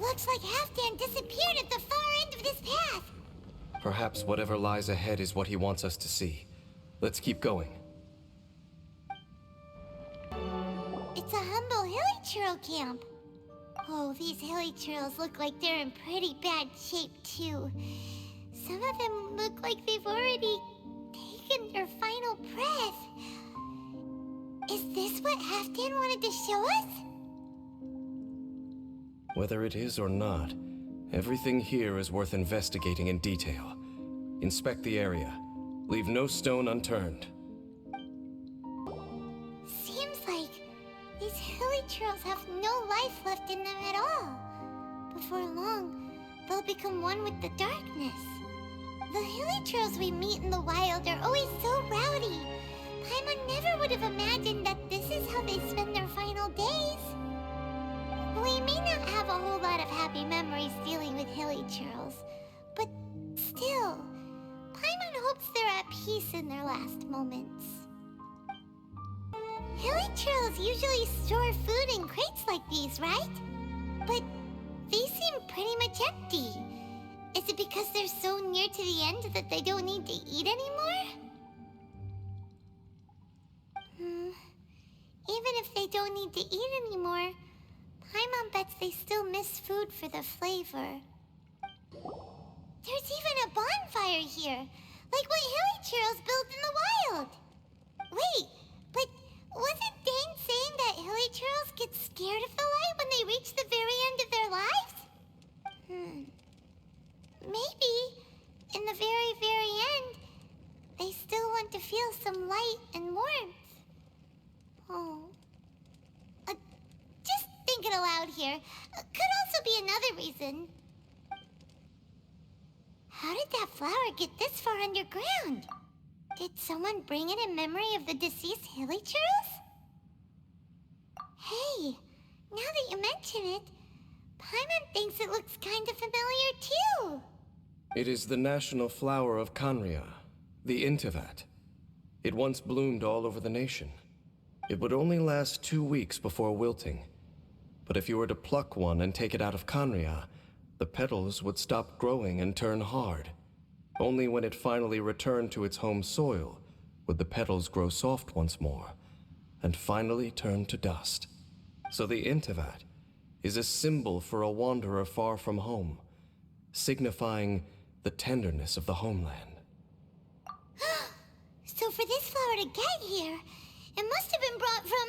looks like Halfdan disappeared at the far end of this path. Perhaps whatever lies ahead is what he wants us to see. Let's keep going. It's a humble hilly churl camp. Oh, these hilly churls look like they're in pretty bad shape, too. Some of them look like they've already taken their final breath. Is this what Halfdan wanted to show us? Whether it is or not, everything here is worth investigating in detail. Inspect the area. Leave no stone unturned. Seems like these hilly churls have no life left in them at all. Before long, they'll become one with the darkness. The hilly churls we meet in the wild are always so rowdy. Paimon never would have imagined that this is how they spend their final days. We may not have a whole lot of happy memories dealing with hilly churls, but still, Paimon hopes they're at peace in their last moments. Hilly churls usually store food in crates like these, right? But these seem pretty much empty. Is it because they're so near to the end that they don't need to eat anymore? Even if they don't need to eat anymore, Paimon bets they still miss food for the flavor. There's even a bonfire here, like what hilly churls build in the wild. Wait, but wasn't Dane saying that hilly churls get scared of the light when they reach the very end of their lives? Maybe, in the very, very end, they still want to feel some light and warmth. Oh. Just thinking aloud here. Could also be another reason. How did that flower get this far underground? Did someone bring it in memory of the deceased hilly churls? Hey, now that you mention it, Paimon thinks it looks kind of familiar too. It is the national flower of Khaenri'ah, the Inteyvat. It once bloomed all over the nation. It would only last 2 weeks before wilting. But if you were to pluck one and take it out of Khaenri'ah, the petals would stop growing and turn hard. Only when it finally returned to its home soil would the petals grow soft once more, and finally turn to dust. So the Inteyvat is a symbol for a wanderer far from home, signifying the tenderness of the homeland. So for this flower to get here, it must have been brought from...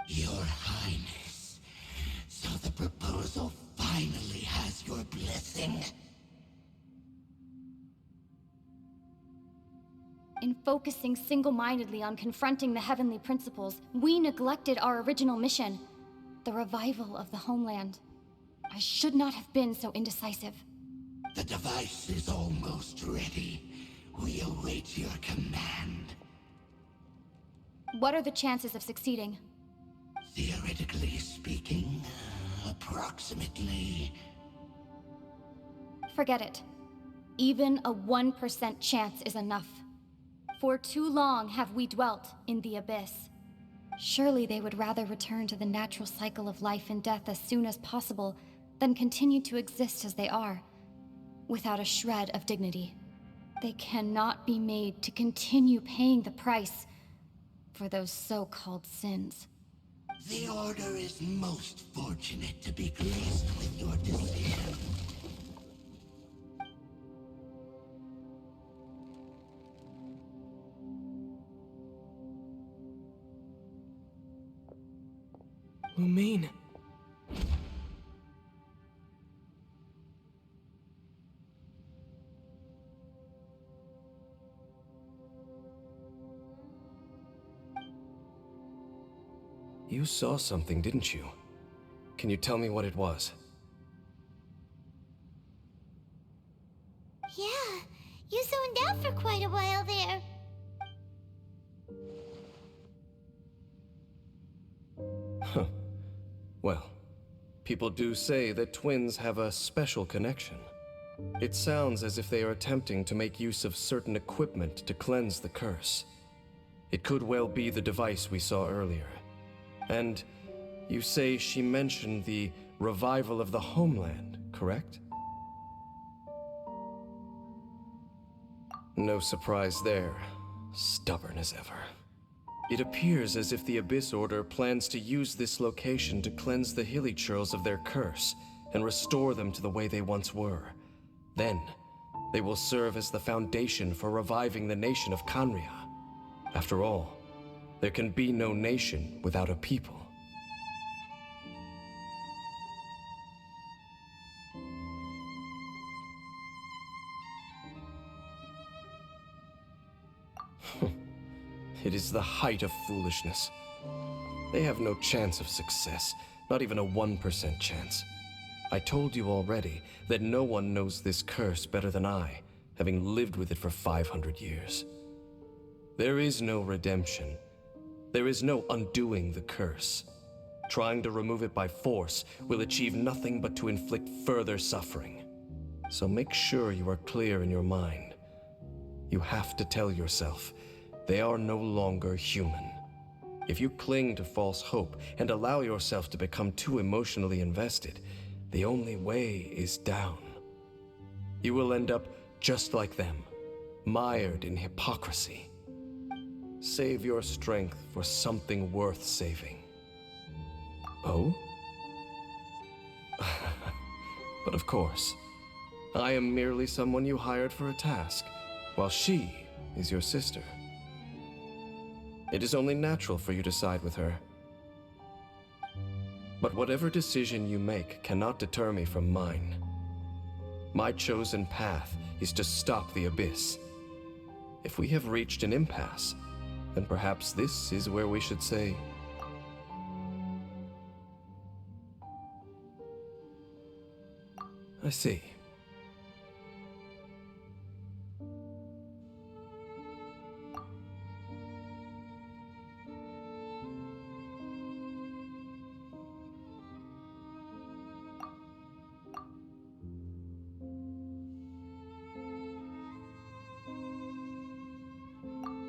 Your Highness, so the proposal finally has your blessing? In focusing single-mindedly on confronting the heavenly principles, we neglected our original mission, the revival of the homeland. I should not have been so indecisive. The device is almost ready. We await your command. What are the chances of succeeding? Theoretically speaking, approximately... Forget it. Even a 1% chance is enough. For too long have we dwelt in the abyss. Surely they would rather return to the natural cycle of life and death as soon as possible than continue to exist as they are, without a shred of dignity. They cannot be made to continue paying the price for those so-called sins. The Order is most fortunate to be graced with your decision. Lumine. You saw something, didn't you? Can you tell me what it was? Yeah, you zoned out for quite a while there. Huh. Well, People do say that twins have a special connection. It sounds as if they are attempting to make use of certain equipment to cleanse the curse. It could well be the device we saw earlier. And you say she mentioned the revival of the homeland, correct? No surprise there. Stubborn as ever. It appears as if the Abyss Order plans to use this location to cleanse the Hilichurls of their curse and restore them to the way they once were. Then, they will serve as the foundation for reviving the nation of Canria. After all, there can be no nation without a people. It is the height of foolishness. They have no chance of success, not even a 1% chance. I told you already that no one knows this curse better than I, having lived with it for 500 years. There is no redemption. There is no undoing the curse. Trying to remove it by force will achieve nothing but to inflict further suffering. So make sure you are clear in your mind. You have to tell yourself, they are no longer human. If you cling to false hope and allow yourself to become too emotionally invested, the only way is down. You will end up just like them, mired in hypocrisy. Save your strength for something worth saving. Oh? But of course, I am merely someone you hired for a task, while she is your sister. It is only natural for you to side with her. But whatever decision you make cannot deter me from mine. My chosen path is to stop the Abyss. If we have reached an impasse, then perhaps this is where we should say... I see.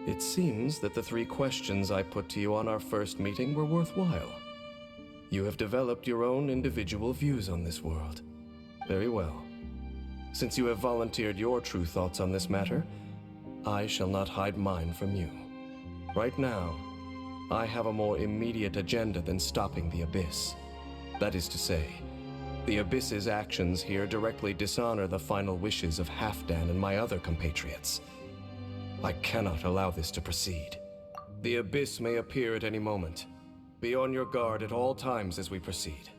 It seems that the 3 questions I put to you on our first meeting were worthwhile. You have developed your own individual views on this world. Very well. Since you have volunteered your true thoughts on this matter, I shall not hide mine from you. Right now, I have a more immediate agenda than stopping the Abyss. That is to say, the Abyss's actions here directly dishonor the final wishes of Halfdan and my other compatriots. I cannot allow this to proceed. The Abyss may appear at any moment. Be on your guard at all times as we proceed.